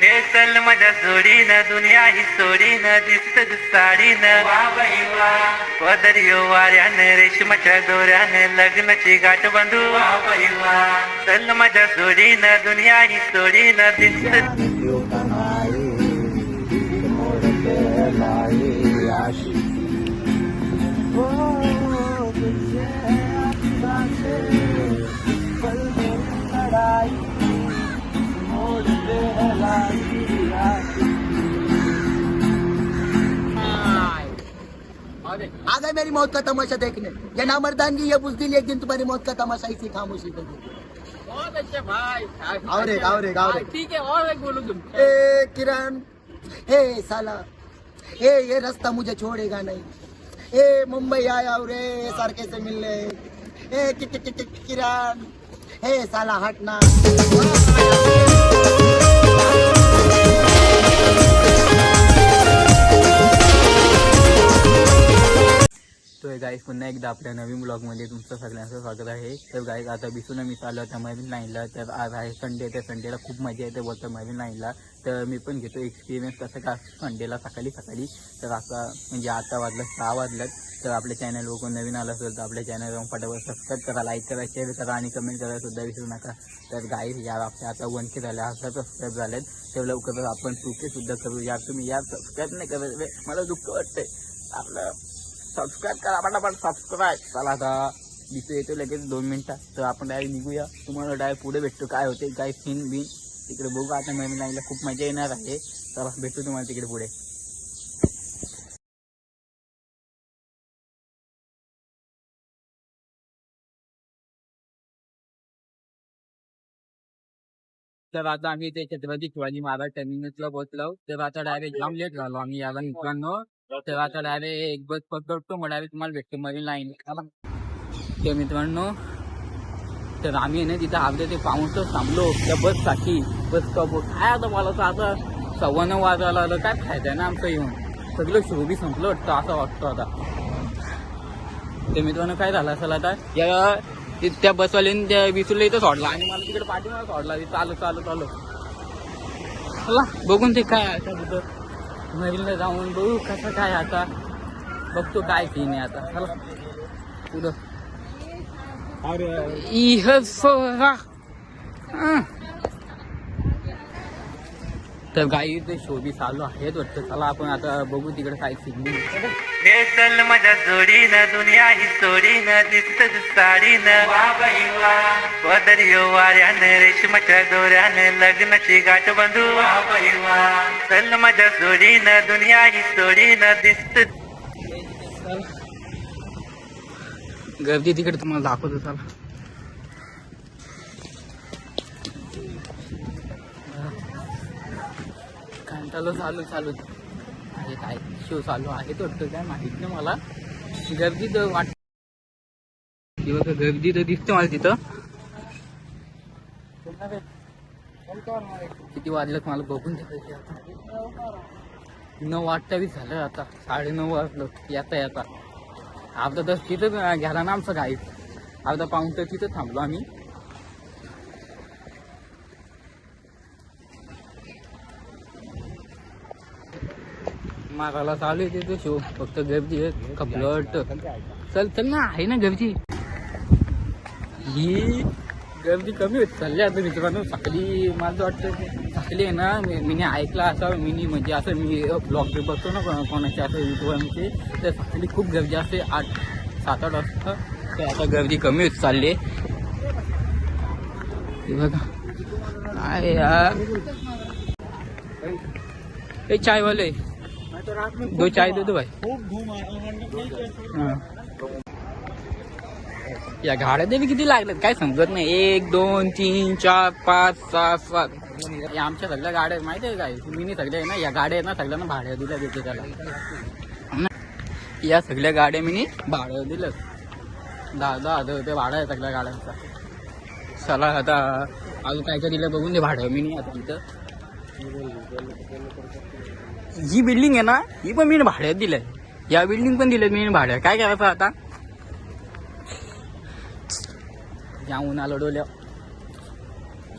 चल माझ्या जोडीनं दुनिया ही सोडीनं दिसत साडीनं पदरियो वाऱ्यानं रेशमाच्या दोऱ्यानं लग्नाची गाठ बांधू चल माझ्या जोडीनं दुनिया ही सोडीनं दिसत आ गए मेरी मौत का तमाशा देखने। ये नामर्दानगी ये बुज़दिल एक दिन तुम्हारी मौत का तमाशा इसी खामोशी कर देगी। बहुत अच्छे भाई। और ठीक है, और एक बोलो तुम। ए किरण, हे साला, ये रास्ता मुझे छोड़ेगा नहीं। ए मुंबई आया हूँ रे सारखे से मिलने। ए किरण, हे साला हटना। तो गाईस पुन्हा एकदा आपल्या नवीन ब्लॉगमध्ये तुमचं सगळ्यांचं स्वागत आहे। तर गाईस आता बिसून मी चाललो होता मरीन लाईनला। तर आज आहे संडे, त्या संडेला खूप मजा येते बोलतो मरीन लाईनला। तर मी पण घेतो एक्सपिरियन्स कसं का संडेला सकाळी। तर आता म्हणजे आता वाजलं 6 वाजलं। तर आपल्या चॅनलवर कोण नवीन आलं असेल तर आपल्या चॅनलवर फटाफट सबस्क्राईब करा, लाईक करा, शेअर करा आणि कमेंट करायला सुद्धा विसरू नका। तर गाईस या आपल्या आता 1K झाल्या, 1000 सबस्क्राईब झालेत। तर लवकरच आपण 2K सुद्धा करू। यार तुम्ही यार सबस्क्राईब नाही करत, मला दुःख वाटतंय। आपलं सबस्क्राईब करा पटापट, सबस्क्राईब। चला आता दिसतो येतो लगेच 2 मिनिटात। तर आपण डायरेक्ट निघूया, तुम्हाला डायरेक्ट पुढे भेटतो काय होते काय सीन बिन तिकडे बघू। आता नवीन लाईनला खूप मजा येणार आहे। चला भेटतो तुम्हाला तिकडे पुढे। तर आता आम्ही ते छत्रपती शिवाजी महाराज टर्मिनसला पोहोचलो। तर आता डायरेक्ट जाम लेट झालो आम्ही याला मित्रांनो। तर आता डायरेक्ट एक बस पकडतो, मग डायरेक्ट तुम्हाला भेटतो मरीन लाईन। ते मित्रांनो तर आम्ही ना तिथं अर्धे ते पाऊण तास थांबलो त्या बससाठी। बस स्टॉप काय आता मला तर आता 9:15 वाजायला आलं, काय फायदा आहे ना आमचं येऊन। सगळं शोभी संपलं वाटतं असं वाटतं आता। ते मित्रांनो काय झालं असेल आता, या त्या बसवाल्याने त्या विसुरला इथं सोडला आणि मला तिकडे पाठीमागे सोडला। चालू चला बघून ते काय आता तिथं मरीनला जाऊन बघू कसं काय आता, बघतो काय सीन आहे आता। चला पुढं तर गाई ते शोभी चालू आहेत वाटतं। चला आपण आता बघू तिकडे काय सीन। चल माझ्या जोडीनं दुनिया ही सोडीनं दिसत साडीनं पदरियो वाऱ्यानं रेशमाच्या दोऱ्यानं लग्नाची गाठ बांधू चल माझ्या जोडीनं दुनिया ही सोडीनं दिसत। गर्दी तिकडे तुम्हाला दाखवतो चला। चालू अरे काय शो चालू आहे तो काय माहित नाही मला। गर्दी तर गर्दी तर दिसते मला तिथं। किती वाजलं मला बघून ठेवायचे आता। 9:28 झालं आता, 9:30 वाजलं येता अर्धा तास तिथं घ्याला ना आमचं गाईड। अर्धा पाऊण तर तिथं थांबलो आम्ही। मारायला चालू आहे तिथे शो, फक्त गर्दी आहे का ब्लड। चल ना आहे ना गर्दी, ही गर्दी कमी होत चालली आता मित्रांनो। सकाळी मला वाटतं सकाळी आहे ना मी ऐकलं असं म्हणजे असं मी ब्लॉग बघतो ना कोणाचे असं युट्यूबरचे, तर सकाळी खूप गर्दी असते 7-8 वाजता। तर आता गर्दी कमी होत चालली बघा। काय यार हे चायवाले 2 चाय दे दो भाई। या गाड्या देवी किती लागल्यात काय समजत नाही। 1 2 3 4 5 6 7 या आमच्या सगळ्या गाड्या माहिती आहे काय मिनी सगळ्या आहे ना। या गाड्या आहेत ना सगळ्यांना भाड्या दिल्या देते त्याला। या सगळ्या गाड्या मिनी भाड्या दिलं 10,000 रुपये भाडं आहे सगळ्या गाड्यांचा। चला आता अजून काय काय दिलं बघून दे भाडं मिनी आता इथं। ही बिल्डिंग आहे ना ही पण मी भाड्यात दिलंय, या बिल्डिंग पण दिलं मी भाड्यात। काय करायचं आता, जाऊन आलो डोल्या,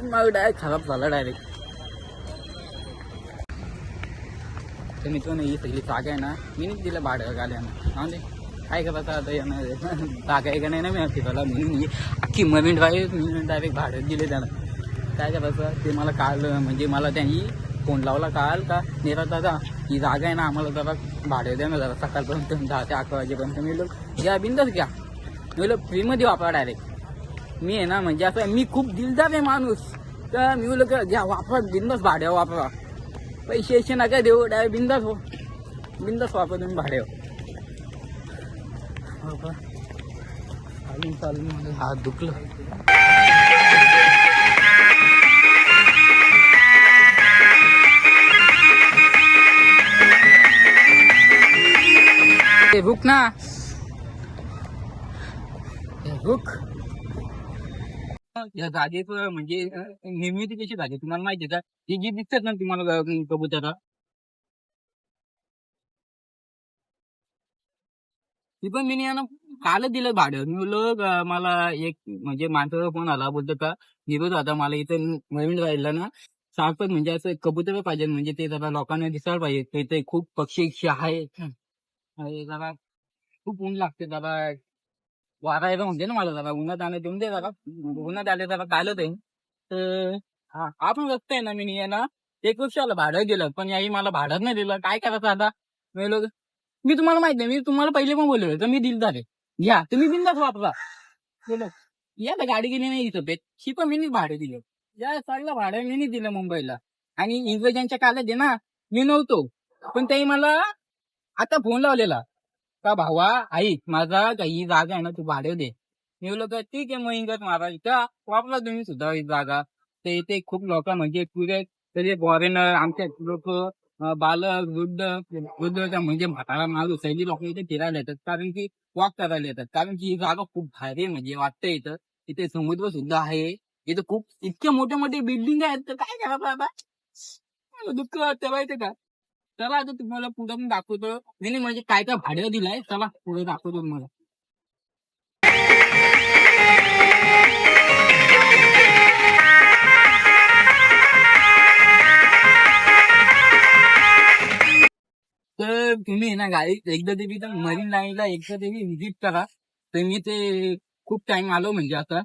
मग डायरेक्ट खराब झाला डायरेक्ट। तर मित्रांनो ही सगळी जागा आहे ना मीच दिलं भाडं गाड्यानं हा काय करायचं आता येणार जागा आहे का नाही ना मी फिरायला म्हणून ही अख्खी मरीन डायरेक्ट भाडं दिले त्याला काय करायचं ते मला कळलं म्हणजे मला त्यांनी फोन लावला कळाल का नेरा दादा ही जागा आहे ना आम्हाला जरा भाडं द्या ना जरा सकाळपर्यंत 10 ते 11 वाजेपर्यंत मी लोक या बिंदास घ्या मी लोक फ्रीमध्ये वापरा डायरेक्ट मी आहे ना म्हणजे असं मी खूप दिलदार आहे माणूस तर मी लोक घ्या वापरा बिंदास भाड्या वापरा पैसे नका देऊ डायरेक्ट बिंदास हो बिंदास वापरा तुम्ही भाड्यावर चालून चालून मला हात दुखलं रुक ना रुक या जागेचं म्हणजे निर्मिती कशी झाली तुम्हाला माहिती आहे का ही जी दिसतात ना तुम्हाला कबुतरा ती पण मी ना कालच दिलं भाडं मी बोललो मला एक म्हणजे माणसाचा फोन आला बोलतो का निरोध आता मला इथं नवीन राहिला ना सारखं म्हणजे असं कबुतर पाहिजे म्हणजे ते जरा लोकांना दिसायला पाहिजे ते खूप पक्षी आहे जरा खूप ऊन लागते जरा वारायला म्हणते ना मला जरा उन्हात आणलं देऊन दे जरा उन्हात आले जरा कालच आहे तर हा पण रस्ता आहे ना मी ना 1 वर्षाला भाडं दिलं पण याही मला भाडं नाही दिलं काय करायचं आता मी तुम्हाला माहित नाही मी तुम्हाला पहिले पण बोललो तर मी दिलदार आहे घ्या तुम्ही बिंदास वापरा बोलो या तर गाडी गेली नाही इथं पेट ही पण मी भाडं दिलं या सगळं भाडं मी दिलं मुंबईला आणि इंग्रजांच्या काळात आहे ना मी नव्हतो पण त्याही मला आता फोन लावलेला का भावा आई माझा काही जागा आहे ना तू भाडं दे मी बोललो का ठीक आहे मग इंग्रज महाराज का वापरा तुम्ही सुद्धा ही जागा ते इथे खूप लोक म्हणजे पुरे तरी फॉरेनर आमच्या लोक बालक वृद्ध म्हणजे म्हातारा माणूस सैली लोक इथे फिरायला येतात कारण की वॉक करायला येतात कारण की ही जागा खूप भारी म्हणजे वाटतं इथे समुद्र सुद्धा आहे इथं खूप इतके मोठे मोठे बिल्डिंग आहेत तर काय करायचं आता दुःख वाटतं माहिती का चला आता तुम्हाला पुढे पण दाखवतो नाही म्हणजे काय काय भाडं दिलंय चला पुढे दाखवतो तुम्हाला तर तुम्ही ना गाडी एकदा तरी तर मरीन लाईनला एकदा तरी व्हिजिट करा तर मी ते खूप टाइम आलो म्हणजे आता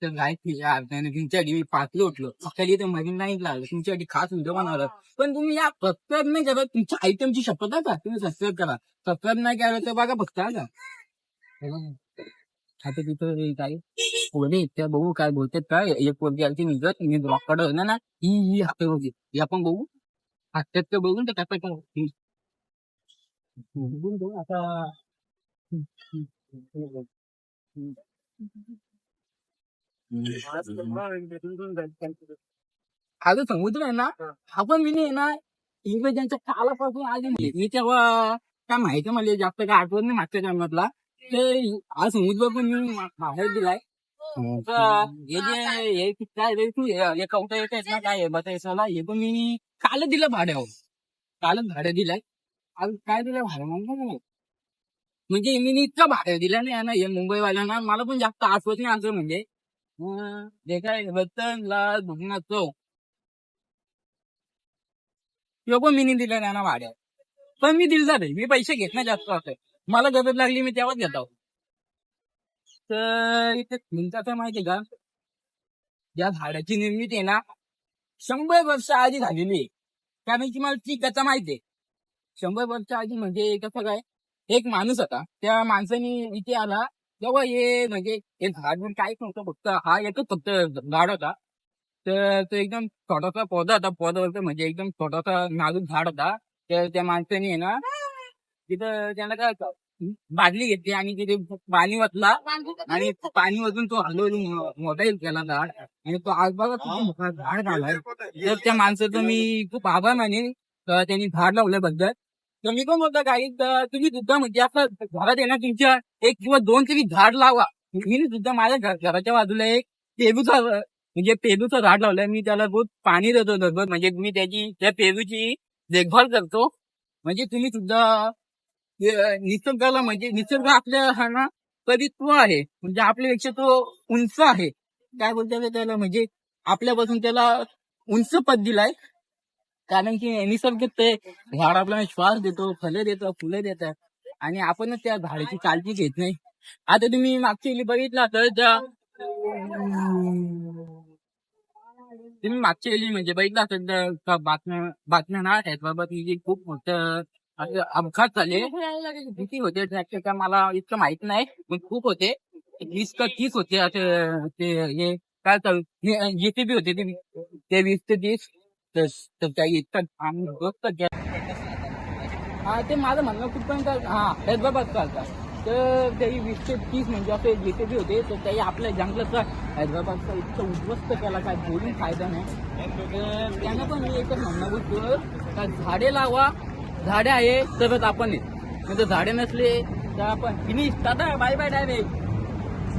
तर गाडी तुमच्यासाठी मी 5 उठलो सकाळी ते मरीन लाईनला आलो तुमच्यासाठी खास व्हिडिओ बनवला पण तुम्ही या सबस्क्राईब नाही करा तुमच्या आयटमची शपथ आहे का तुम्ही सबस्क्राईब करा सबस्क्राईब नाही केलं तर बघा फक्त का आता तिथं काय पोरगे त्या बघू काय बोलतात काय एक पोरगी आली निघत मी ब्लॉककडे ना ही हात बघू ही आपण बघू हातात तर बघून तर काय पाहिजे आता आता समुद्र आहे ना आपण मी नाही ना इंग्रजांच्या कालापासून आले नाही मी तेव्हा काय माहिती मला जास्त काय आठवत नाही मागच्या जन्मातला ते हा समुद्र पण मी बाहेर दिलाय हे जे काय रे कवटा येत आहेत ना काय बतायचं हे पण मी कालच दिलं कालच भाडं दिलंय काय दिलं भाडं म्हणजे मी इतकं भाडं दिलं नाही ना हे मुंबईवाल्यांना मला पण जास्त आठवत नाही असं म्हणजे जे काय रतनला भुगना चौक किंवा पण मी नाही दिलं ना भाड्या पण मी दिलदार आहे मी पैसे घेत नाही जास्त असं मला गरज लागली मी तेव्हाच घेतो तर इथे तुमचं माहितीये का या झाडाची निर्मिती आहे ना 100 वर्ष आधी झालेली आहे कारण की मला ती कथा माहितीये 100 वर्ष आधी म्हणजे कसं काय एक माणूस होता त्या माणसाने इथे आला तेव्हा हे म्हणजे हे झाड काहीच नव्हतं फक्त हा एकच फक्त झाड होता तर तो एकदम छोटासा पौधा होता पौधावरचा म्हणजे एकदम छोटासा नाजूक झाड होता तर त्या माणसाने आहे ना तिथं त्याला काय बादली घेतली आणि तिथे पाणी वाचला आणि पाणी वाचून तो हलवून मोठा केला झाड आणि तो आज बघा मोठा झाड झालाय तर त्या माणसाचं मी खूप आभार मानेन त्यांनी झाड लावल्याबद्दल तर मी पण बोलतो काही तुम्ही सुद्धा म्हणजे असं घरात येणार तुमच्या 1 किंवा 2 तरी झाड लावा मी सुद्धा माझ्या घराच्या बाजूला एक पेरूचं झाड लावलंय मी त्याला बहुत पाणी देतो दररोज म्हणजे मी त्या पेरूची देखभाल करतो म्हणजे तुम्ही सुद्धा निसर्गाला म्हणजे निसर्ग आपल्या हा ना कवित्व आहे म्हणजे आपल्यापेक्षा तो उंच आहे काय बोलतात त्याला म्हणजे आपल्यापासून त्याला उंच पद दिलाय कारण की निसर्ग ते झाड आपल्याला श्वास देतो, फळे देतो, फुलं देतात आणि आपणच त्या झाडाची काळजी घेत नाही. आता तुम्ही मागच्या वेळी बघितला तर तुम्ही मागच्या वेळी म्हणजे बघितला असेल तर बातम्या ना आहेत बाबा की खूप मोठं असं अपघात झाले. किती होते ट्रॅक्टर मला इतकं माहित नाही पण खूप होते. 20 का 30 होते असं ते हे काय जेसीबी होते ते 20 ते 30 तर काही इतकं आम्ही दोस्त हा ते माझं म्हणणं कुठपर्यंत हा हैदराबाद चालता तर त्याही 20 ते 30 म्हणजे असे जेसीबी होते तर त्याही आपल्या जंगलाचा हैदराबादचा इतकं उद्ध्वस्त केला काय बोलून फायदा नाही. तर त्यांना पण मी एकच म्हणणं बोलतो का झाडे लावा, झाडे आहे तरच आपण म्हणजे झाडे नसले तर आपण finish tata bye bye direct.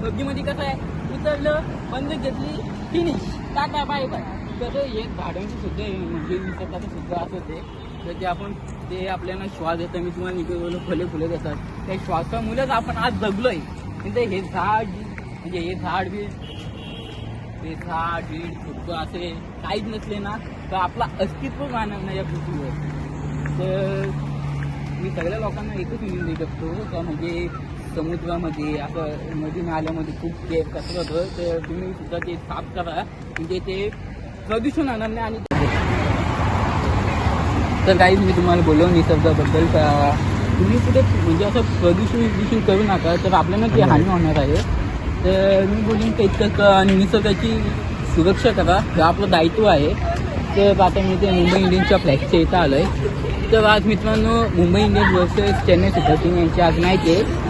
पबजीमध्ये कसं आहे उतरलं बंद घेतली फिनिश टाटा बाय बाय. तसं हे झाडांची सुद्धा म्हणजे निसर्गाचं सुद्धा असं ते तर ते आपण ते आपल्याला श्वास देतं. मी तुम्हाला निघून फुले फुले देतात त्या श्वासामुळेच आपण आज जगलोय. म्हणजे हे झाड म्हणजे हे झाड बीड ते झाड बीड सुद्धा असे काहीच नसले ना तर आपलं अस्तित्व राहणार नाही या पृथ्वीवर. तर मी सगळ्या लोकांना एकच विनंती करतो का म्हणजे समुद्रामध्ये असं नदी नाल्यामध्ये खूप ते कचरा होतं तर तुम्ही सुद्धा ते साफ करा म्हणजे ते प्रदूषण होणार नाही. आणि तर काहीच मी तुम्हाला बोललो निसर्गाबद्दल का तुम्ही कुठे म्हणजे असं प्रदूषण करू नका तर आपल्याला ती हानी होणार आहे. तर मी बोलून ते इतकं निसर्गाची सुरक्षा करा हे आपलं दायित्व आहे. तर आता मी ते मुंबई इंडियन्सच्या फ्लॅगच्या इथं आलो आहे. तर आज मित्रांनो Mumbai Indians versus Chennai super Kings यांची आज मॅच आहे.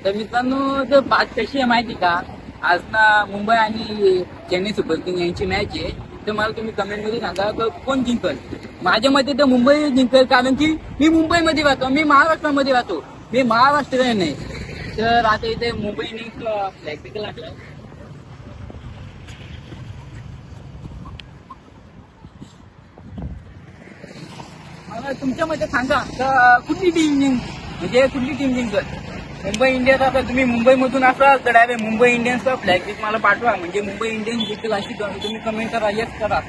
तर मित्रांनो जर बात कशी आहे माहिती का आज ना मुंबई आणि चेन्नई सुपर किंग्स यांची मॅच आहे. तर मला तुम्ही कमेंटमध्ये सांगा तर कोण जिंकल. माझ्या मते तर मुंबई जिंकल कारण की मी मुंबईमध्ये राहतो, मी महाराष्ट्रामध्ये राहतो, मी महाराष्ट्रीयन नाही. तर आता इथे मुंबई इंडियन्सला फ्लॅग पिकल लागला. मला तुमच्या मते सांगा तर कुठली टीम म्हणजे कुठली टीम जिंकल. मुंबई इंडियन्स आता तुम्ही मुंबईमधून असाल तर डायरेक्ट मुंबई इंडियन्सचा फ्लॅग पिक मला पाठवा म्हणजे मुंबई इंडियन्स जिंकल अशी तुम्ही कमेंट करा, येस करा.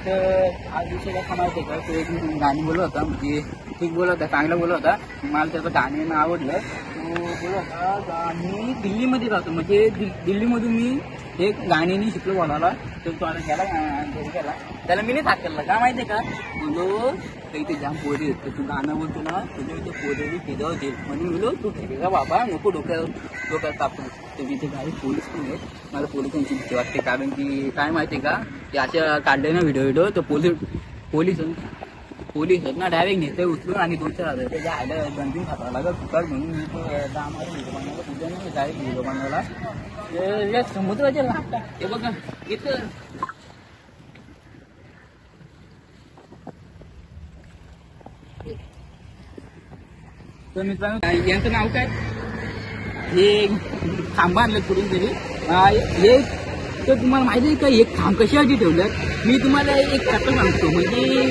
तर आज विषय काय माहिती आहे का तो एक गाणी बोलत होता म्हणजे ठीक बोलत होता, चांगला बोलत होता. मला त्याचं गाणं आवडलं. तो बोलत होता का मी दिल्लीमध्ये राहतो म्हणजे दिल्लीमधून मी एक गाण्याने शिकलो बोलायला. तर तो आता गेला त्याला मी नाही सांगितलं का माहिती आहे का बोलो इथे जाम पोरी आहेत तर तू गाणं बोलतो ना तुझ्या इथे पोरी फिदा होतील म्हणून बोलो तू ठेका बाबा नको डोक्यात तापतो. तर तिथे काही पोलीस पण आहेत. मला पोलिसांची भीती वाटते कारण की काय माहिती आहे का ते अशा काढले ना व्हिडिओ तर पोलीस आहेत ना डायरेक्ट नेते उचलून आणि 2-4 ते जायला बंदून खावा लागत फुकट म्हणून मी तो आम्हाला व्हिडिओ बनवला तुझ्या नाही डायरेक्ट व्हिडिओ बनवला. या समुद्राच्या लागतात हे बघा इथं तर मित्रांनो यांचं नाव काय हे खांब आणलं कुठून तरी हे तर तुम्हाला माहिती आहे का एक खांब कशासाठी ठेवलं. मी तुम्हाला एक कथा सांगतो म्हणजे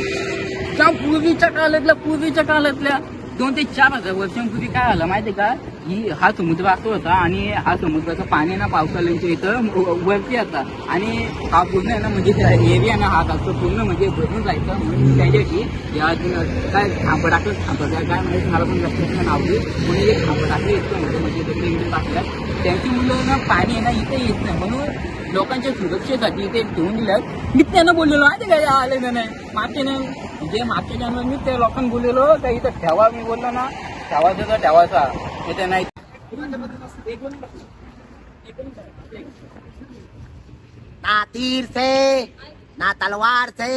त्या पूर्वीच्या काळातल्या 2 ते 4 हजार वर्षांपूर्वी काय झालं माहिती आहे का ही हा समुद्र असं होता आणि हा समुद्राचं पाणी ना पावसाळ्यांच्या इथं वरती येतात आणि हा पूर्ण आहे ना म्हणजे एरिया ना हा असतो पूर्ण म्हणजे भरून जायचं म्हणून त्याच्यासाठी या काय खांब टाकलं काय म्हणजे मला पण लक्षात नाव कोणी एक खांब टाकलं इतकं म्हणजे तिकडे टाकलं त्यांची मुलं ना पाणी आहे ना इथे येत नाही म्हणून लोकांच्या सुरक्षेसाठी ते ठेवून दिलं. मी त्यांना बोललेलो आहे ते काय आले नाही मागचे नाही म्हणजे मागच्या जन्मात मी त्या लोकांना बोललेलो का इथं ठेवा, मी बोललो ना ठेवायचा तर ठेवायचा, इथे नाही. ना तीर से ना तलवार से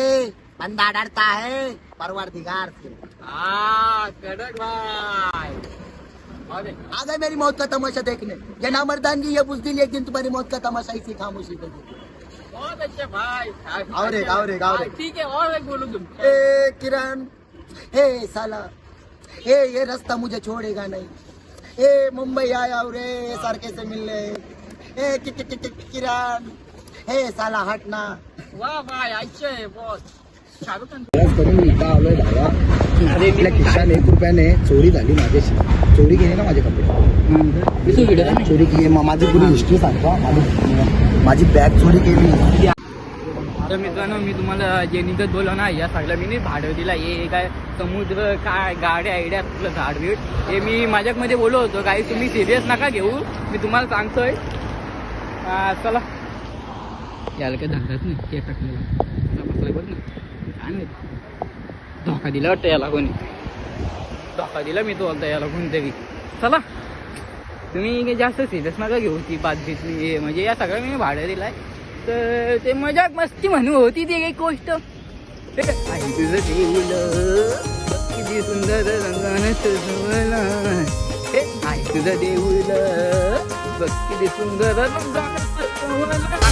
बंदा डरता है परवरदिगार से. कडक भाई. आ गए मेरी मौत का तमाशा देखने. ये नामर्दानगी ये बुज़दिल एक दिन तुम्हारी मौत का तमाशा इसी खामोशी पे देखे. बहुत अच्छा भाई. और एक. ठीक है, और एक बोलो तुम. ए किरण, ए साला, ए ये रास्ता मुझे छोड़ेगा नहीं. ए मुंबई आया हूँ रे सरके से मिलने. ए किरण, ए साला हटना. वाह भाई, अच्छा है बहुत. शाहरुख खान. करून इथं आलोय भावा. आपल्या खिशात 1 रुपयाने चोरी झाली माझ्याशी. चोरी केली ना माझे कपडे. चोरी केली. माझी पुरी हिस्ट्री सांगतो. माझी बॅग चोरी केली. तर मित्रांनो, मी तुम्हाला जे निघत बोललो ना, या सगळ्या मी भाडं दिला. हे काय समुद्र, काय गाड्या आयड्या, आपलं झाडबीड, हे मी माझ्यामध्ये बोललो होतो. काही तुम्ही सिरियस नका घेऊ, मी तुम्हाला सांगतोय. चला, याला काय धंदाच नाही. ते टाकलेलं बघ ना, काय नाही. धोका दिला वाटतं याला कोणी. धोका दिला मी तो होता याला कोणतरी. चला, तुम्ही जास्त सिरियस नका घेऊ ती बातचीत. मी म्हणजे या सगळं मी भाडं दिलाय, तर ते मजाक मस्ती म्हणून होती ती एक गोष्ट. आई तुझं देऊळ किती सुंदर रंगाने सजवलं. आई तुझं देऊळ बघ किती सुंदर रंगाने सजवलं.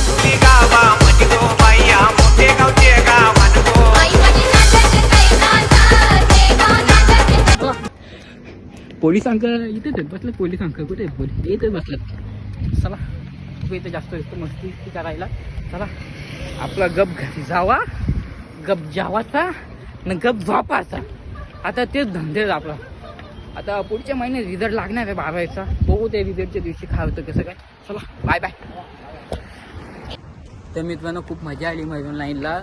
पोलिसांकडे इथेच आहेत बसलं. पोलिसांकडे कुठे पोलीस इथेच बसलं. चला, इथं जास्त दिसतो मस्ती करायला. चला, आपला गप घरी जावा, गप जावाचा न गप झोपाचा. आता तेच धंदे आपला. आता पुढच्या महिन्यात रिझल्ट लागणार आहे 12वीचा. बघू ते रिझल्टच्या दिवशी काय होतं कसं काय. चला, बाय बाय. तर मित्रांनो, खूप मजा आली मरीन लाईनला.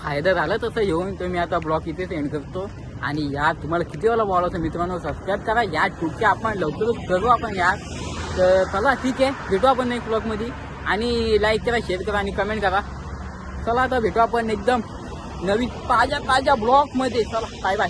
फायदा झाला तसं येऊन. तर मी आता ब्लॉग इथे सेंड करतो. आणि यार तुम्हाला किती वेळा बोलावतं मित्रांनो, सबस्क्राईब करा यार. पुढच्या आपण लवकरच करू आपण यार. तर चला, ठीक आहे, भेटू आपण नेक्स्ट ब्लॉगमध्ये. आणि लाईक करा, शेअर करा आणि कमेंट करा. चला, आता भेटू आपण एकदम नवीन ताज्या ब्लॉगमध्ये. चला, बाय बाय.